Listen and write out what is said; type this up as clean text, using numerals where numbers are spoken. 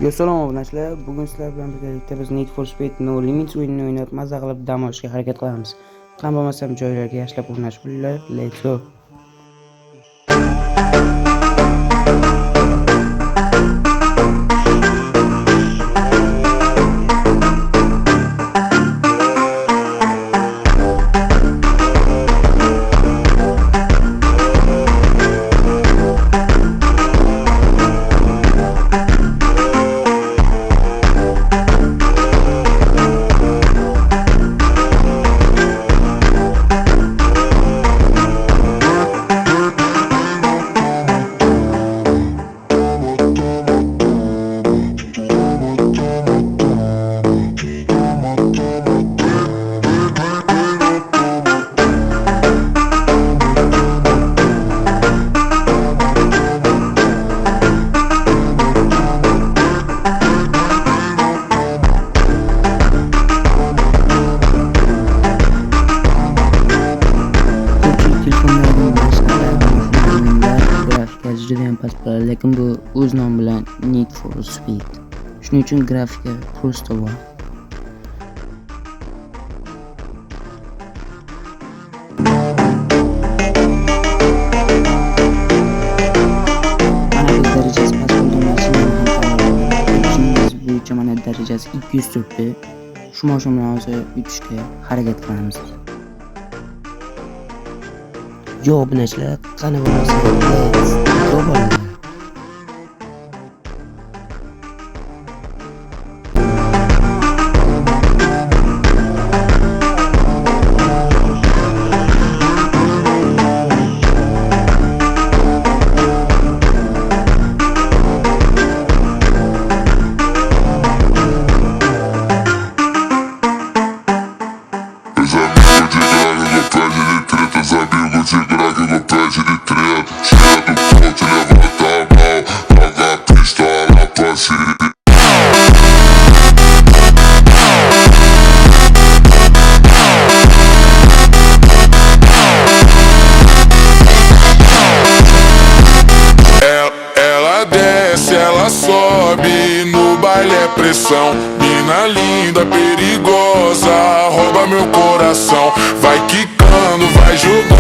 Assalomu obunachilar. Bugun sizlar bilan birgalikda biz Need for Speed No Limits o'yinini o'ynab maza qilib dam olishga harakat qilamiz. Qan bo'lmasam joylarga yashlab o'rnash bo'linglar. Let's go. Judayam past bo'ladi, lekin bu o'z nomi bilan Need for Speed. Shuning uchun grafika prosta bor. Darajasi past bo'lgan mashinani ham tanlaymiz. Bo'yicha mana darajasi 200 turibdi. Shu mashina bilan hozir yutishga harakat qilamiz. Yo obunachilar, qani bo'lasiz? Ela sobe no baile é pressão. Mina linda, perigosa, rouba meu coração. Vai quicando, vai jogando.